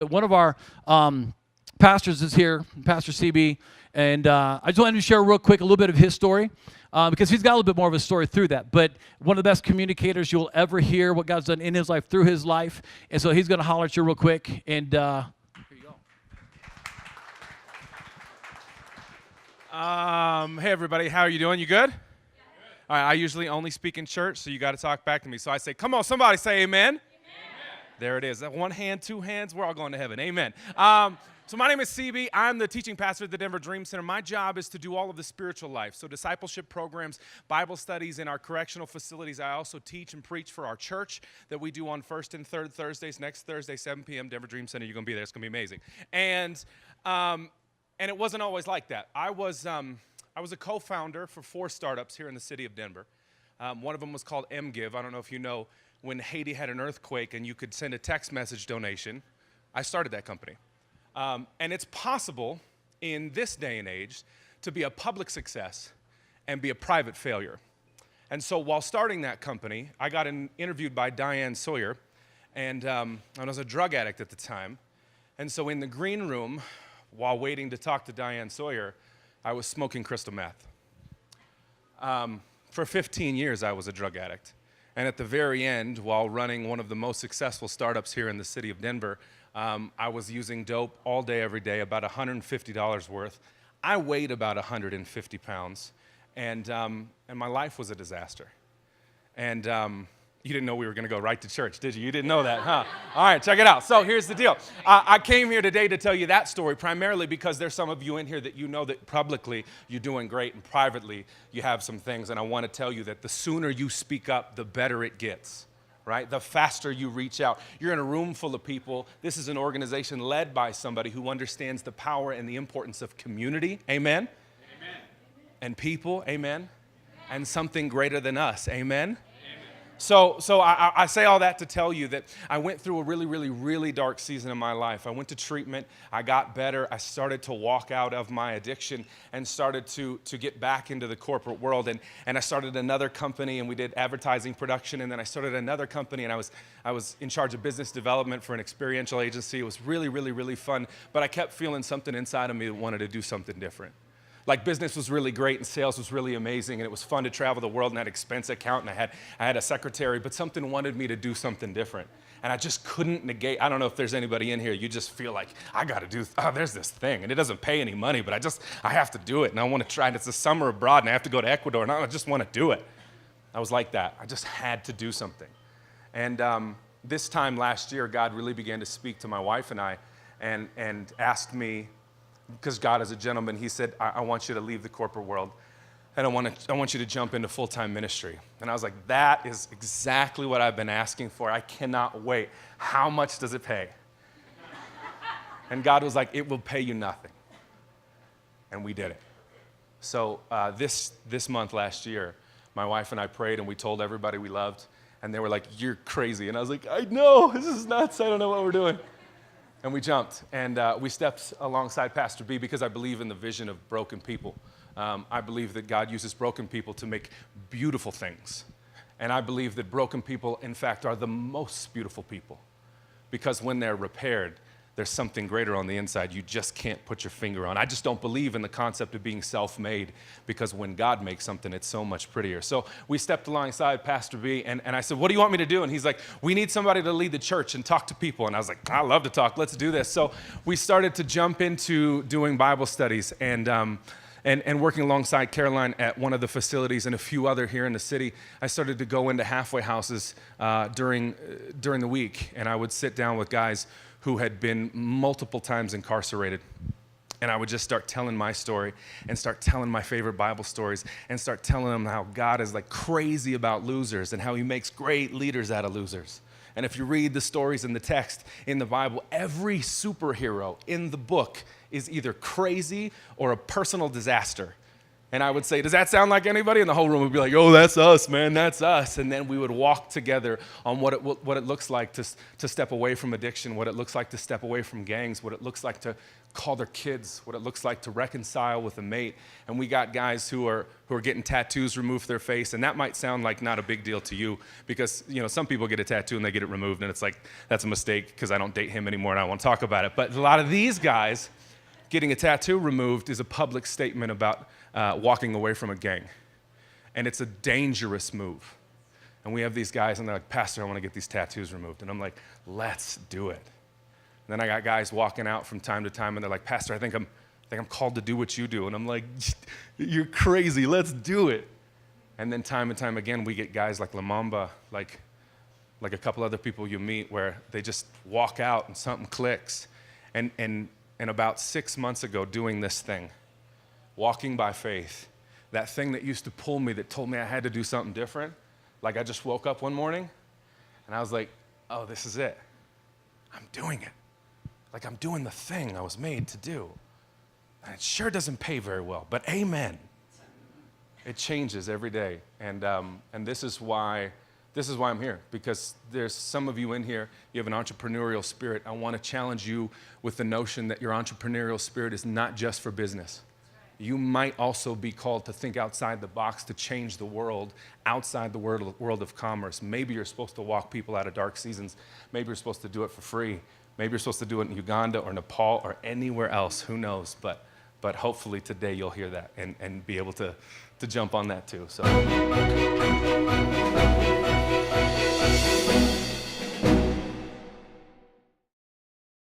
One of our pastors is here, Pastor CB, and I just wanted to share real quick a little bit of his story because he's got a little bit more of a story through that. But one of the best communicators you'll ever hear, what God's done in his life, through his life. And so he's going to holler at you real quick. And here you go. Hey, everybody. How are you doing? You good? All right, I usually only speak in church, so you got to talk back to me. So I say, come on, somebody say amen. There it is. One hand, two hands. We're all going to heaven. Amen. So my name is CB. I'm the teaching pastor at the Denver Dream Center. My job is to do all of the spiritual life. So discipleship programs, Bible studies in our correctional facilities. I also teach and preach for our church that we do on first and third Thursdays. Next Thursday, 7 p.m., Denver Dream Center. You're going to be there. It's going to be amazing. And it wasn't always like that. I was a co-founder for 4 startups here in the city of Denver. One of them was called MGive. I don't know if you know, when Haiti had an earthquake and you could send a text message donation, I started that company. And it's possible in this day and age to be a public success and be a private failure. And so while starting that company, I got interviewed by Diane Sawyer, and I was a drug addict at the time. And so in the green room, while waiting to talk to Diane Sawyer, I was smoking crystal meth. For 15 years, I was a drug addict. And at the very end, while running one of the most successful startups here in the city of Denver, I was using dope all day, every day, about $150 worth. I weighed about 150 pounds, and my life was a disaster. And you didn't know we were going to go right to church, did you? You didn't know that, huh? All right, check it out. So here's the deal. I came here today to tell you that story primarily because there's some of you in here that you know that publicly you're doing great and privately you have some things. And I want to tell you that the sooner you speak up, the better it gets, right? The faster you reach out. You're in a room full of people. This is an organization led by somebody who understands the power and the importance of community. Amen? Amen. And people. Amen? And something greater than us. Amen? So I say all that to tell you that I went through a really, really, really dark season in my life. I went to treatment. I got better. I started to walk out of my addiction and started to get back into the corporate world. And I started another company, and we did advertising production. And then I started another company, and I was in charge of business development for an experiential agency. It was really, really, really fun. But I kept feeling something inside of me that wanted to do something different. Like business was really great and sales was really amazing, and it was fun to travel the world and had expense account, and I had a secretary, but something wanted me to do something different. And I just couldn't negate. I don't know if there's anybody in here, you just feel like, I got to there's this thing, and it doesn't pay any money, but I have to do it, and I want to try it. It's the summer abroad, and I have to go to Ecuador, and I just want to do it. I was like that. I just had to do something. And this time last year, God really began to speak to my wife and I and asked me, because God is a gentleman, he said, I want you to leave the corporate world, and I want you to jump into full-time ministry. And I was like, that is exactly what I've been asking for. I cannot wait. How much does it pay? And God was like, it will pay you nothing. And we did it. So this month last year, my wife and I prayed, and we told everybody we loved, and they were like, you're crazy. And I was like, I know, this is nuts. I don't know what we're doing. And we jumped, and we stepped alongside Pastor B because I believe in the vision of broken people. I believe that God uses broken people to make beautiful things. And I believe that broken people, in fact, are the most beautiful people because when they're repaired, there's something greater on the inside you just can't put your finger on. I just don't believe in the concept of being self-made because when God makes something, it's so much prettier. So we stepped alongside Pastor B, and I said, what do you want me to do? And he's like, we need somebody to lead the church and talk to people. And I was like, I love to talk. Let's do this. So we started to jump into doing Bible studies and working alongside Caroline at one of the facilities and a few other here in the city. I started to go into halfway houses during the week, and I would sit down with guys who had been multiple times incarcerated. And I would just start telling my story and start telling my favorite Bible stories and start telling them how God is like crazy about losers and how he makes great leaders out of losers. And if you read the stories in the text in the Bible, every superhero in the book is either crazy or a personal disaster. And I would say, does that sound like anybody? And the whole room would be like, oh, that's us, man, that's us. And then we would walk together on what it looks like to step away from addiction, what it looks like to step away from gangs, what it looks like to call their kids, what it looks like to reconcile with a mate. And we got guys who are getting tattoos removed from their face, and that might sound like not a big deal to you because, you know, some people get a tattoo and they get it removed, and it's like, that's a mistake because I don't date him anymore and I won't talk about it. But a lot of these guys, getting a tattoo removed is a public statement about walking away from a gang. And it's a dangerous move. And we have these guys, and they're like, Pastor, I want to get these tattoos removed. And I'm like, let's do it. And then I got guys walking out from time to time, and they're like, Pastor, I think I'm called to do what you do. And I'm like, you're crazy, let's do it. And then time and time again, we get guys like Lamamba, like a couple other people you meet, where they just walk out and something clicks. And about 6 months ago, doing this thing, walking by faith, that thing that used to pull me, that told me I had to do something different, like I just woke up one morning, and I was like, oh, this is it. I'm doing it. Like I'm doing the thing I was made to do. And it sure doesn't pay very well, but amen. It changes every day, and this is why I'm here, because there's some of you in here, you have an entrepreneurial spirit. I want to challenge you with the notion that your entrepreneurial spirit is not just for business. You might also be called to think outside the box, to change the world outside the world of commerce. Maybe you're supposed to walk people out of dark seasons. Maybe you're supposed to do it for free. Maybe you're supposed to do it in Uganda or Nepal or anywhere else. Who knows? But hopefully today you'll hear that and be able to jump on that too. So.